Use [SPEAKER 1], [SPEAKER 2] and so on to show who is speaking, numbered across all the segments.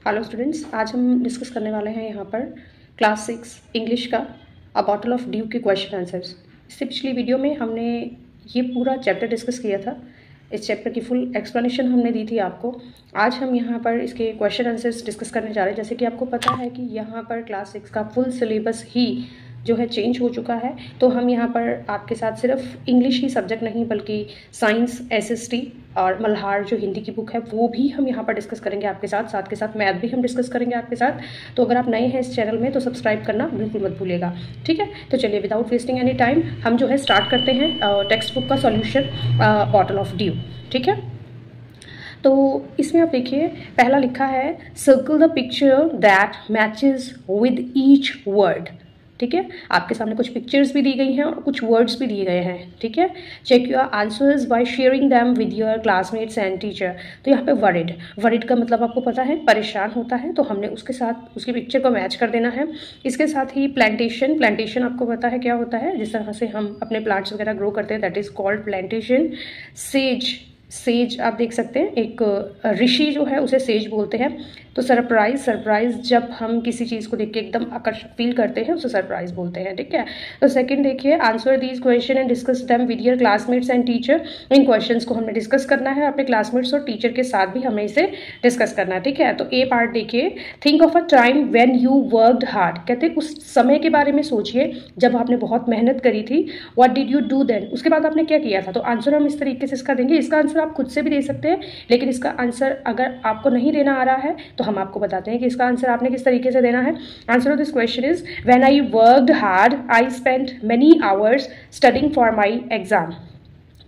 [SPEAKER 1] Hello students, आज हम discuss करने वाले हैं यहाँ पर क्लास 6 इंग्लिश का अ बॉटल ऑफ ड्यू के क्वेश्चन आंसर्स। इससे पिछली वीडियो में हमने ये पूरा चैप्टर डिस्कस किया था। इस चैप्टर की फुल एक्सप्लेनेशन हमने दी थी आपको। आज हम यहाँ पर इसके क्वेश्चन आंसर्स डिस्कस करने जा रहे हैं। जैसे कि आपको पता है कि यहाँ पर क्लास 6 का फुल सिलेबस ही जो है चेंज हो चुका है, तो हम यहाँ पर आपके साथ सिर्फ इंग्लिश ही सब्जेक्ट नहीं बल्कि साइंस, एसएसटी और मल्हार जो हिंदी की बुक है वो भी हम यहाँ पर डिस्कस करेंगे आपके साथ। साथ के साथ मैथ भी हम डिस्कस करेंगे आपके साथ। तो अगर आप नए हैं इस चैनल में तो सब्सक्राइब करना बिल्कुल मत भूलिएगा, ठीक है। तो चलिए विदाउट वेस्टिंग एनी टाइम हम जो है स्टार्ट करते हैं टेक्स्ट बुक का सॉल्यूशन बॉटल ऑफ ड्यू, ठीक है। तो इसमें आप देखिए, पहला लिखा है circle the picture that matches with each word, ठीक है। आपके सामने कुछ पिक्चर्स भी दी गई हैं और कुछ वर्ड्स भी दिए गए हैं, ठीक है। Check your answers by sharing them with your classmates and teacher. तो यहाँ पे वरिड का मतलब आपको पता है परेशान होता है, तो हमने उसके साथ उसकी पिक्चर को मैच कर देना है। इसके साथ ही प्लांटेशन आपको पता है क्या होता है, जिस तरह से हम अपने प्लांट्स वगैरह ग्रो करते हैं, that is called plantation. Says आप देख सकते हैं, एक ऋषि जो है उसे सेज बोलते हैं। तो सरप्राइज जब हम किसी चीज़ को देख के एकदम आकर्षक फील करते हैं उसे सरप्राइज बोलते हैं, ठीक है। तो सेकंड देखिए, answer these question and discuss them with your classmates and teacher. In questions को हमने डिस्कस करना है अपने क्लासमेट्स और टीचर के साथ भी हमें इसे डिस्कस करना है, ठीक है। तो ए पार्ट देखिए, think of a time when you worked hard. कहते हैं उस समय के बारे में सोचिए जब आपने बहुत मेहनत करी थी। What did you do then, उसके बाद आपने क्या किया था। तो आंसर हम इस तरीके से इसका देंगे। इसका आंसर आप खुद से भी दे सकते हैं, लेकिन इसका आंसर अगर आपको नहीं देना आ रहा है तो हम आपको बताते हैं कि इसका आंसर आपने किस तरीके से देना है। Answer of this question is when I worked hard I spent many hours studying for my exam.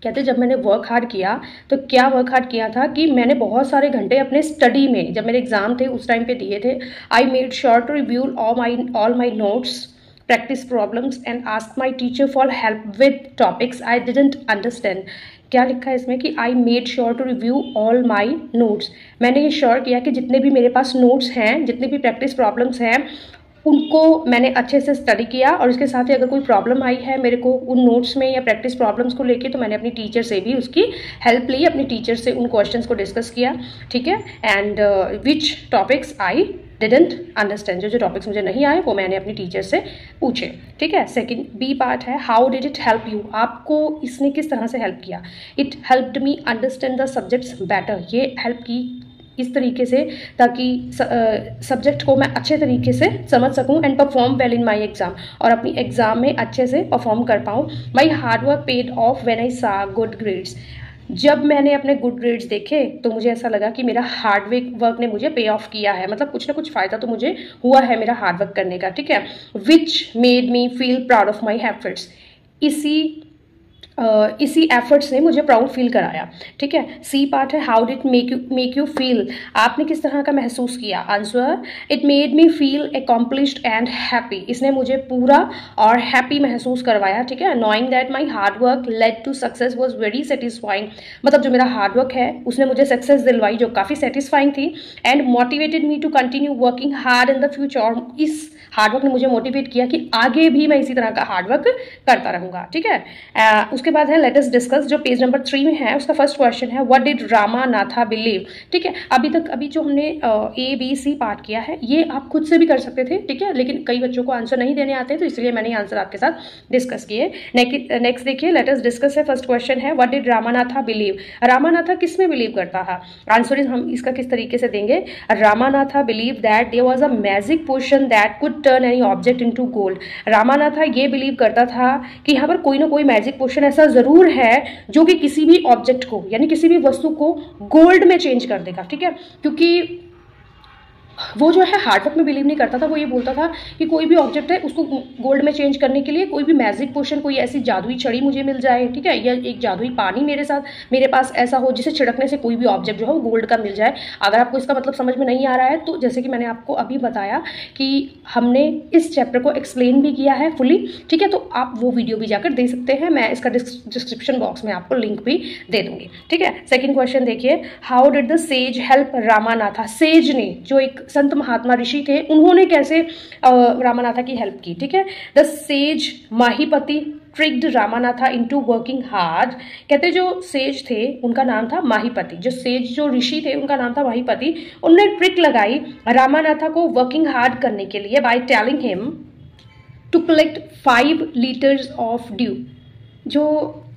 [SPEAKER 1] कहते जब मैंने वर्क हार्ड किया, तो क्या वर्क हार्ड किया था कि मैंने बहुत सारे घंटे अपने स्टडी में, जब मेरे एग्जाम थे उस टाइम पे दिए थे। I made sure to review all my notes, practice problems and ask my teacher for help with topics I didn't understand। क्या लिखा है इसमें कि I made sure to review all my notes। मैंने ये श्योर किया कि जितने भी मेरे पास नोट्स हैं, जितने भी प्रैक्टिस प्रॉब्लम्स हैं, उनको मैंने अच्छे से स्टडी किया। और इसके साथ ही अगर कोई प्रॉब्लम आई है मेरे को उन नोट्स में या प्रैक्टिस प्रॉब्लम्स को लेके, तो मैंने अपनी टीचर से भी उसकी हेल्प ली, अपनी टीचर से उन क्वेश्चंस को डिस्कस किया, ठीक है। And which topics I didn't understand, जो टॉपिक्स मुझे नहीं आए वो मैंने अपनी टीचर से पूछे, ठीक है। सेकंड बी पार्ट है, how did it help you. आपको इसने किस तरह से हेल्प किया। It helped me understand the subjects better. ये हेल्प की इस तरीके से ताकि सब्जेक्ट को मैं अच्छे तरीके से समझ सकूं and perform well in my exam, और अपनी एग्जाम में अच्छे से परफॉर्म कर पाऊं। My hard work paid of when I सा गुड ग्रेड्स। जब मैंने अपने गुड ग्रेड्स देखे तो मुझे ऐसा लगा कि मेरा हार्ड वर्क ने मुझे पे ऑफ किया है, मतलब कुछ ना कुछ फ़ायदा तो मुझे हुआ है मेरा हार्ड वर्क करने का, ठीक है। Which made me feel proud of my efforts. इसी एफर्ट्स ने मुझे प्राउड फील कराया, ठीक है। सी पार्ट है, how did make you feel. आपने किस तरह का महसूस किया। Answer, it made me feel accomplished and happy. इसने मुझे पूरा और हैप्पी महसूस करवाया, ठीक है। Knowing that my hard work led to success was very satisfying. मतलब जो मेरा हार्ड वर्क है उसने मुझे सक्सेस दिलवाई जो काफ़ी सेटिस्फाइंग थी। And motivated me to continue working hard in the future. और इस हार्ड वर्क ने मुझे मोटिवेट किया कि आगे भी मैं इसी तरह का हार्ड वर्क करता रहूँगा, ठीक है। उसके बाद है लेट अस डिस्कस, जो पेज नंबर 3 में है उसका फर्स्ट क्वेश्चन है, व्हाट डिड रामानाथा बिलीव, ठीक है। अभी जो हमने ए बी सी पार्ट किया है ये आप खुद से भी कर सकते थे, ठीक है, लेकिन कई बच्चों को आंसर नहीं देने आते, तो इसलिए मैंने आंसर आपके साथ डिस्कस किए। नेक्स्ट देखिए, लेट अस डिस्कस है, फर्स्ट क्वेश्चन है, what did Ramanatha believe. Ramanatha किस में बिलीव करता था। आंसर हम इसका किस तरीके से देंगे। Ramanatha believe that there was a magic potion that could turn any object into gold. Ramanatha ये बिलीव करता था कि यहाँ पर कोई ना कोई मैजिक पोशन ऐसा जरूर है जो कि किसी भी ऑब्जेक्ट को, यानी किसी भी वस्तु को गोल्ड में चेंज कर देगा, ठीक है। क्योंकि वो जो है हार्ड वर्क में बिलीव नहीं करता था, वो ये बोलता था कि कोई भी ऑब्जेक्ट है उसको गोल्ड में चेंज करने के लिए कोई भी मैजिक पोशन, कोई ऐसी जादुई छड़ी मुझे मिल जाए, ठीक है, या एक जादुई पानी मेरे पास ऐसा हो जिसे छिड़कने से कोई भी ऑब्जेक्ट जो है वो गोल्ड का मिल जाए। अगर आपको इसका मतलब समझ में नहीं आ रहा है तो जैसे कि मैंने आपको अभी बताया कि हमने इस चैप्टर को एक्सप्लेन भी किया है फुली, ठीक है, तो आप वो वीडियो भी जाकर दे सकते हैं। मैं इसका डिस्क्रिप्शन बॉक्स में आपको लिंक भी दे दूंगी, ठीक है। सेकेंड क्वेश्चन देखिए, how did the sage help Ramanatha. Sage ने, जो एक संत महात्मा ऋषि थे, उन्होंने कैसे रामानाथा की हेल्प की, ठीक है। The sage Mahipati tricked Ramanatha into working hard. कहते जो सेज थे उनका नाम था माहीपति, जो सेज जो ऋषि थे उनका नाम था माहीपति। उन्होंने ट्रिक लगाई रामानाथा को वर्किंग हार्ड करने के लिए by telling him to collect 5 litres of dew. जो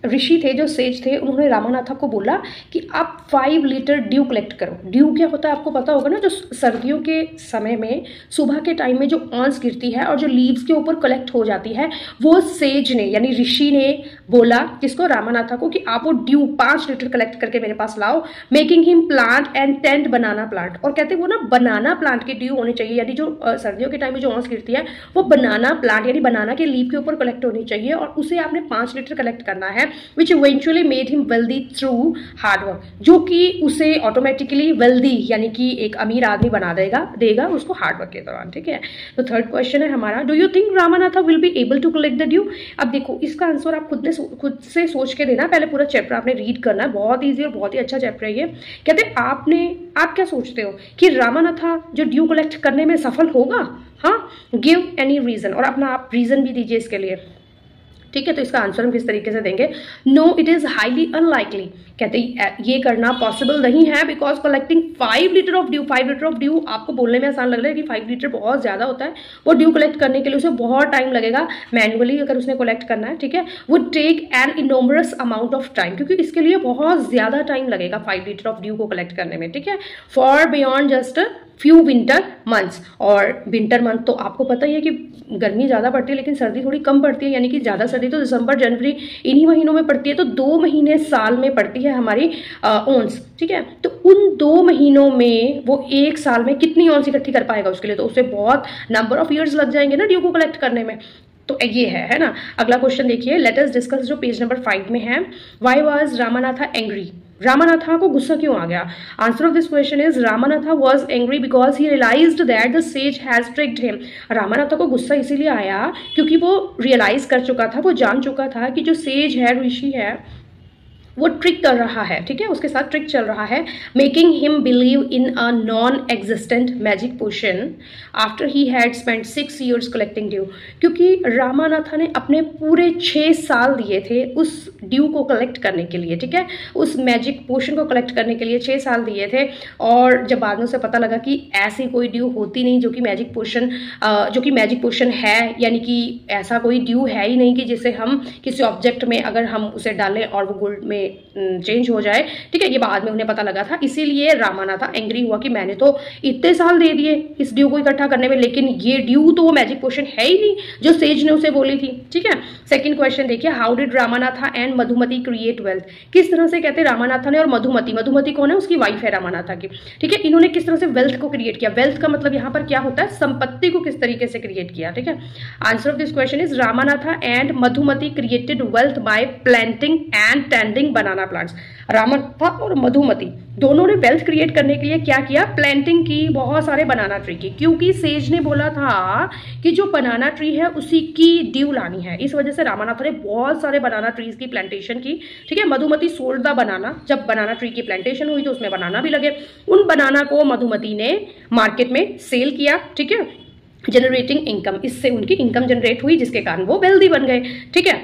[SPEAKER 1] ऋषि थे, जो सेज थे, उन्होंने रामानाथा को बोला कि आप 5 लीटर ड्यू कलेक्ट करो। ड्यू क्या होता है आपको पता होगा ना, जो सर्दियों के समय में सुबह के टाइम में जो ऑन्स गिरती है और जो लीव्स के ऊपर कलेक्ट हो जाती है, वो सेज ने यानी ऋषि ने बोला किसको, रामानाथा को, कि आप वो ड्यू 5 लीटर कलेक्ट करके मेरे पास लाओ, making him plant and tent banana plant. और कहते वो ना बनाना प्लांट की ड्यू होनी चाहिए, यानी जो सर्दियों के टाइम में जो ऑन्स गिरती है वो बनाना प्लांट यानी बनाना के लीव के ऊपर कलेक्ट होनी चाहिए, और उसे आपने 5 लीटर कलेक्ट करना है, which eventually made him wealthy through hard work, जो कि उसे ऑटोमेटिकली वेल्दी यानी कि एक अमीर आदमी बना देगा उसको हार्ड वर्क के दौरान। ठीक है, तो थर्ड क्वेश्चन है हमारा, do you think Ramanatha will be able to collect the dew. अब देखो इसका आंसर आप खुद से सोच के देना, पहले पूरा चैप्टर आपने रीड करना है, बहुत ईजी और बहुत ही अच्छा चैप्टर है ये। कहते आप क्या सोचते हो कि रामानाथा जो ड्यू कलेक्ट करने में सफल होगा। हाँ, गिव एनी रीजन, और अपना आप रीजन भी दीजिए इसके लिए। ठीक है, तो इसका आंसर हम किस तरीके से देंगे, no it is highly unlikely. कहते ये करना पॉसिबल नहीं है because collecting 5 litre of dew, 5 litre of dew आपको बोलने में आसान लग रहा है कि 5 लीटर बहुत ज्यादा होता है, वो ड्यू कलेक्ट करने के लिए उसे बहुत टाइम लगेगा मैनुअली अगर उसने कलेक्ट करना है। ठीक है, would take an enormous amount of time, क्योंकि इसके लिए बहुत ज्यादा टाइम लगेगा 5 लीटर ऑफ ड्यू को कलेक्ट करने में। ठीक है, for beyond just few winter months, और विंटर मंथ तो आपको पता ही है कि गर्मी ज़्यादा पड़ती है लेकिन सर्दी थोड़ी कम पड़ती है, यानी कि ज़्यादा सर्दी तो दिसंबर जनवरी इन्हीं महीनों में पड़ती है, तो 2 महीने साल में पड़ती है हमारी ऑन्स। ठीक है, तो उन 2 महीनों में वो 1 साल में कितनी ऑन्स इकट्ठी कर पाएगा, उसके लिए तो उसे बहुत नंबर ऑफ ईयर्स लग जाएंगे ना ड्यू को कलेक्ट करने में। तो ये है ना। अगला क्वेश्चन देखिए, लेट अस डिस्कस, जो पेज नंबर 5 में है, why was Ramanatha angry. Ramanatha को गुस्सा क्यों आ गया। Answer of this question is Ramanatha was angry because he realised that the sage has tricked him. Ramanatha को गुस्सा इसीलिए आया क्योंकि वो रियलाइज कर चुका था, वो जान चुका था कि जो सेज है, ऋषि है, वो ट्रिक कर रहा है। ठीक है, उसके साथ ट्रिक चल रहा है, making him believe in a non existent magic potion after he had spent 6 years collecting dew. क्योंकि रामानाथा ने अपने पूरे 6 साल दिए थे उस ड्यू को कलेक्ट करने के लिए। ठीक है, उस मैजिक पोशन को कलेक्ट करने के लिए 6 साल दिए थे, और जब बाद में उसे पता लगा कि ऐसी कोई ड्यू होती नहीं जो कि मैजिक पोशन है, यानी कि ऐसा कोई ड्यू है ही नहीं कि जिसे हम किसी ऑब्जेक्ट में अगर हम उसे डालें और वो गोल्ड में चेंज हो जाए। ठीक है, ये बाद में उन्हें पता लगा था, इसीलिए रामानाथा एंग्री हुआ कि मैंने तो इतने साल दे दिए इस ड्यू को इकट्ठा करने में, लेकिन ये ड्यू तो वो मैजिक पोशन है ही नहीं जो सेज ने उसे बोली थी। ठीक है, सेकंड क्वेश्चन देखिए, how did Ramanatha and Madhumati create wealth. किस तरह से, कहते हैं रामानाथा ने और मधुमती कौन है, उसकी वाइफ है रामानाथा की। ठीक है, इन्होंने किस तरह से वेल्थ को क्रिएट किया। वेल्थ का मतलब यहाँ पर क्या होता है, संपत्ति को किस तरीके से क्रिएट किया। ठीक है, answer of this question is Ramanatha and Madhumati created wealth by planting and tending banana plants. Ramanatha और मधुमती दोनों ने वेल्थ क्रिएट करने के लिए क्या किया, प्लांटिंग की, बहुत सारे बनाना ट्री की, क्योंकि सेज ने बोला था कि जो बनाना ट्री है उसी की ड्यू लानी है, इस वजह से रामानाथा ने बहुत सारे बनाना ट्रीज की प्लांटेशन की। ठीक है, मधुमती सोल्ड द बनाना, जब बनाना ट्री की प्लांटेशन हुई तो उसमें बनाना भी लगे, उन बनाना को मधुमती ने मार्केट में सेल किया। ठीक है, जनरेटिंग इनकम, इससे उनकी इनकम जनरेट हुई जिसके कारण वो वेल्दी बन गए। ठीक है,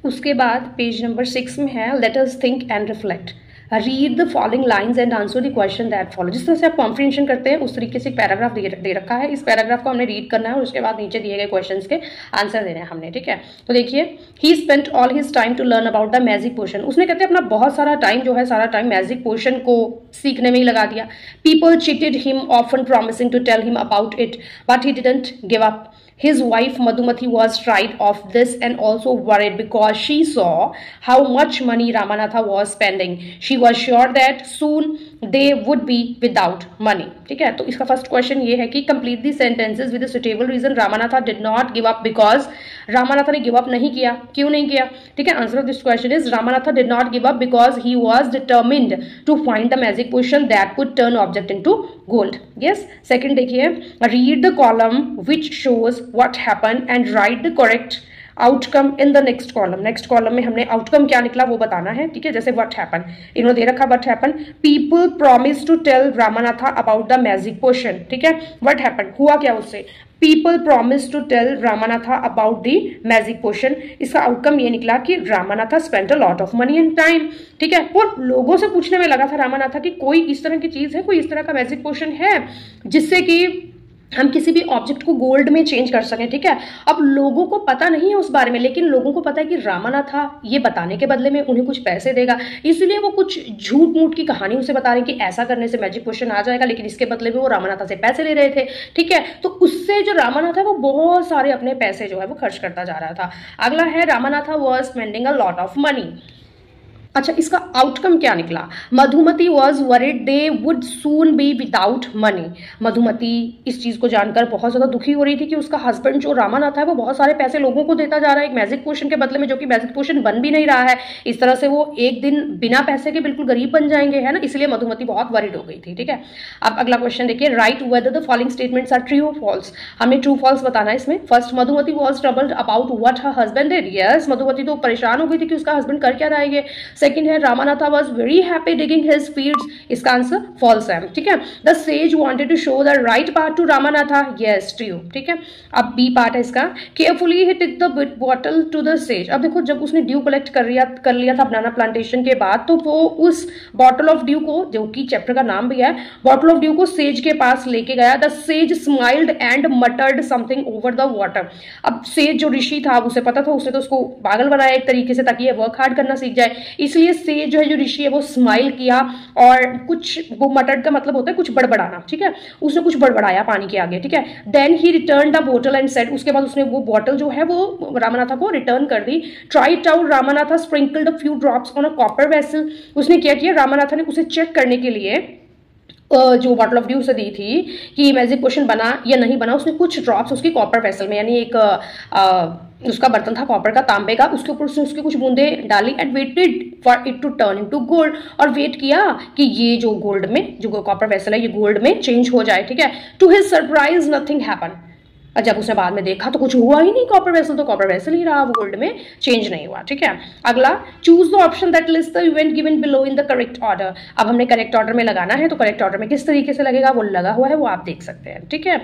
[SPEAKER 1] उसके बाद पेज नंबर 6 में है, let us think and reflect, read the following lines and answer the question that follow. जिस तरह से आप कॉम्प्रिहेंशन करते हैं उस तरीके से एक पैराग्राफ दे रखा है, इस पैराग्राफ को हमने रीड करना है और उसके बाद नीचे दिए गए क्वेश्चंस के आंसर देने हैं हमने। ठीक है, तो देखिए, he spent all his time to learn about the magic potion. उसने कहते हैं अपना बहुत सारा टाइम जो है, सारा टाइम मैजिक पोशन को सीखने में ही लगा दिया। People cheated him often promising to tell him about it but he didn't give up. His wife Madhumati was tired of this and also worried because she saw how much money Ramanatha was spending. She was sure that soon they would be without money. ठीक है, तो इसका first question ये है कि complete the sentences with a suitable reason. Ramanatha did not give up because Ramanatha ने give up नहीं किया। क्यों नहीं किया? ठीक है, answer of this question is Ramanatha did not give up because he was determined to find the magic potion that could turn object into gold. Yes, second देखिए, read the column which shows what happened and write the correct outcome in the next column, next column में हमने outcome क्या निकला वो बताना है, ठीक है। जैसे व्हाट हैपन, इन्होंने दे रखा what happen, people promise to tell Ramanatha about the magic potion, ठीक है। व्हाट हैपन, हुआ क्या उससे, people promise to tell Ramanatha about the magic potion. इसका आउटकम ये निकला कि Ramanatha spent a lot of money and time, ठीक है। वो लोगों से पूछने में लगा था रामानाथा कि कोई इस तरह की चीज है, कोई इस तरह का मैजिक पोशन है जिससे कि हम किसी भी ऑब्जेक्ट को गोल्ड में चेंज कर सकें, ठीक है। अब लोगों को पता नहीं है उस बारे में, लेकिन लोगों को पता है कि रामानाथा ये बताने के बदले में उन्हें कुछ पैसे देगा, इसलिए वो कुछ झूठ मूठ की कहानी उसे बता रहे हैं कि ऐसा करने से मैजिक पोशन आ जाएगा, लेकिन इसके बदले में वो रामानाथा से पैसे ले रहे थे, ठीक है। तो उससे जो रामानाथा वो बहुत सारे अपने पैसे जो है वो खर्च करता जा रहा था। अगला है Ramanatha was spending a lot of money. अच्छा, इसका आउटकम क्या निकला, Madhumati was worried they would soon be without money. Madhumati इस चीज को जानकर बहुत ज्यादा दुखी हो रही थी कि उसका हस्बैंड जो रामानाथा है वो बहुत सारे पैसे लोगों को देता जा रहा है एक मैजिक पोशन के बदले में, जो कि मैजिक पोशन बन भी नहीं रहा है। इस तरह से वो एक दिन बिना पैसे के बिल्कुल गरीब बन जाएंगे, है ना, इसलिए मधुमती बहुत वरिड हो गई थी, ठीक है। अब अगला क्वेश्चन देखिए, write whether the following statements are true और फॉल्स। हमें ट्रू फॉल्स बताना है इसमें। First, Madhumati was troubled about what her husband did. Yes, Madhumati तो परेशान हो गई थी कि उसका हस्बैंड कर क्या रहा है ये। सेकंड है, Ramanatha was very happy digging his fields. इसका आंसर false है, ठीक है। The sage wanted to show the right path to Ramanatha. Yes, true, ठीक है। अब B पार्ट है इसका, carefully he took the bottle to the sage. अब देखो, जब उसने ड्यू कलेक्ट कर लिया था बनाना प्लांटेशन के बाद, तो वो उस बॉटल ऑफ ड्यू को, जो कि चैप्टर का नाम भी है, बॉटल ऑफ ड्यू को सेज के पास लेके गया। The sage smiled and मटर्ड something over the water. अब सेज जो ऋषि था उसे पता था, उसने तो उसको पागल बनाया एक तरीके से ताकि ये वर्क हार्ड करना सीख जाए, इसलिए सेज जो है, जो ऋषि है, वो स्माइल किया और कुछ, वो मटर्ड का मतलब होता है कुछ बड़बड़ाना, ठीक है, उसने कुछ बड़बड़ाया पानी के आगे, ठीक है। देन ही रिटर्न द बोतल एंड सेड, उसके बाद उसने वो बोतल जो है वो रामानाथा को रिटर्न कर दी। Try it out, Ramanatha sprinkled a few drops on a copper vessel. उसने क्या किया, रामानाथा ने उसे चेक करने के लिए जो बॉटल ऑफ ड्यू उसे दी थी कि मैजिक पोशन बना या नहीं बना, उसने कुछ ड्रॉप्स उसकी कॉपर वेसल में, यानी एक उसका बर्तन था कॉपर का, तांबे का, उसके ऊपर उसने उसकी कुछ बूंदे डाली and waited for it to turn into gold, और वेट किया कि ये जो गोल्ड में, जो कॉपर वेसल है, ये गोल्ड में चेंज हो जाए, ठीक है। To his surprise nothing happen. जब उसने बाद में देखा तो कुछ हुआ ही नहीं, कॉपर वेसल तो कॉपर वेसल ही रहा, वो गोल्ड में चेंज नहीं हुआ, ठीक है। अगला, choose the option that list the event given below in the correct order. अब हमने करेक्ट ऑर्डर में लगाना है, तो करेक्ट ऑर्डर में किस तरीके से लगेगा वो लगा हुआ है, वो आप देख सकते हैं, ठीक है।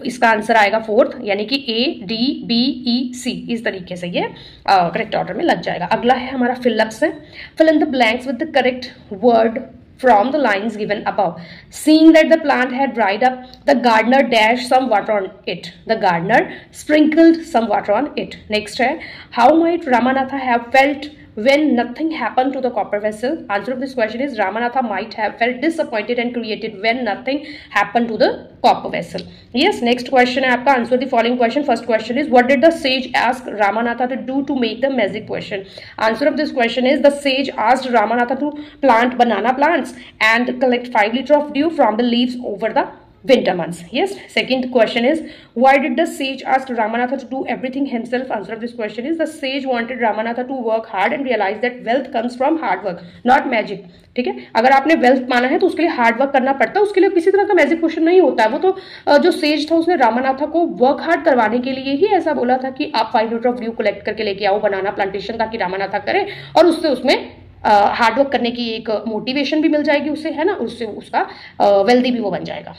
[SPEAKER 1] इसका आंसर आएगा फोर्थ, यानी कि A-D-B-E-C, इस तरीके से ये करेक्ट ऑर्डर में लग जाएगा। अगला है हमारा फिलअप्स है। Fill in the blanks with the correct word from the lines given above. Seeing that the plant had dried up, the gardener dashed some water on it. The gardener sprinkled some water on it. Next है, how might Ramanatha have felt when nothing happened to the copper vessel? Answer of this question is Ramanatha might have felt disappointed and created when nothing happened to the copper vessel. Yes, next question है आपका, answer the following question. First question is, what did the sage ask Ramanatha to do to make the magic potion? Answer of this question is, the sage asked Ramanatha to plant banana plants and collect 5 liters of dew from the leaves over the winter months. Yes. Second question is, why did the sage ask Ramanatha to do everything himself? Answer of this question is, the sage wanted Ramanatha to work hard and realize that wealth comes from hard work, not magic. ठीक है, अगर आपने wealth माना है तो उसके लिए hard work करना पड़ता है, उसके लिए किसी तरह का मैजिक पोशन नहीं होता है। वो तो जो सेज था उसने रामानाथा को वर्क हार्ड करवाने के लिए ही ऐसा बोला था कि आप 5 लीटर ऑफ ड्यू कलेक्ट करके लेके आओ बनाना प्लांटेशन, ताकि रामानाथा करे और उससे उसमें हार्ड वर्क करने की एक मोटिवेशन भी मिल जाएगी उससे, है ना, उससे उसका वेल्दी भी वो बन जाएगा।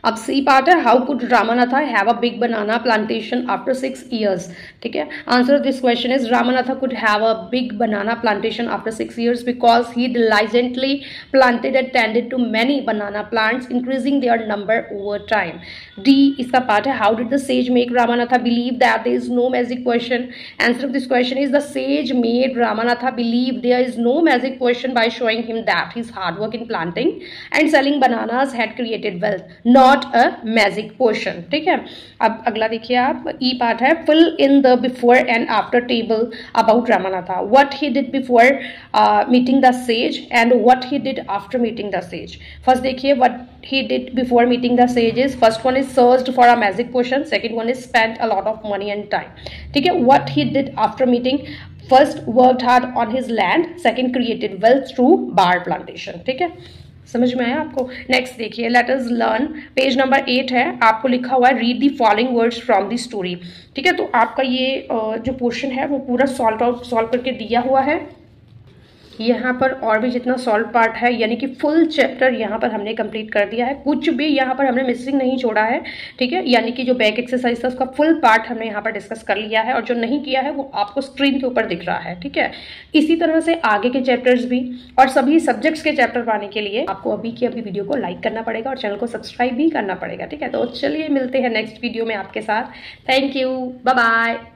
[SPEAKER 1] अब सी पार्ट है, how could Ramanatha have a big banana plantation after 6 years? ठीक है, answer of this question is, Ramanatha could have a big banana plantation after 6 years because he diligently planted and tended to many banana plants, increasing their number over time. D इसका part है, how did the sage make Ramanatha believe that there is no magic question? Answer of this question is, the sage made Ramanatha believe there is no magic question by showing him that his hard work in planting and selling bananas had created wealth, not a magic potion. ठीक है, अब अगला देखिए आप, E part है, fill in the before and after table about Ramanatha. What he did before meeting the sage and what he did after meeting the sage. First देखिए, व्हाट he did before meeting the sages. First one is searched for a magic potion. Second one is spent a lot of money and time. ठीक है, what he did after meeting, first worked hard on his land, second created wealth through bar plantation. ठीक है, समझ में आया आपको? Next देखिए, let us learn, page number 8 है, आपको लिखा हुआ है read the following words from the story. ठीक है, तो आपका ये जो पोर्शन है वो पूरा सॉल्व करके दिया हुआ है। यहाँ पर और भी जितना सॉल्व पार्ट है, यानी कि फुल चैप्टर यहाँ पर हमने कंप्लीट कर दिया है, कुछ भी यहाँ पर हमने मिसिंग नहीं छोड़ा है। ठीक है, यानी कि जो बैक एक्सरसाइज था उसका फुल पार्ट हमने यहाँ पर डिस्कस कर लिया है, और जो नहीं किया है वो आपको स्क्रीन के ऊपर दिख रहा है। ठीक है, इसी तरह से आगे के चैप्टर्स भी और सभी सब्जेक्ट्स के चैप्टर पाने के लिए आपको अभी की अभी वीडियो को लाइक करना पड़ेगा और चैनल को सब्सक्राइब भी करना पड़ेगा। ठीक है, तो चलिए मिलते हैं नेक्स्ट वीडियो में आपके साथ। Thank you, bye bye.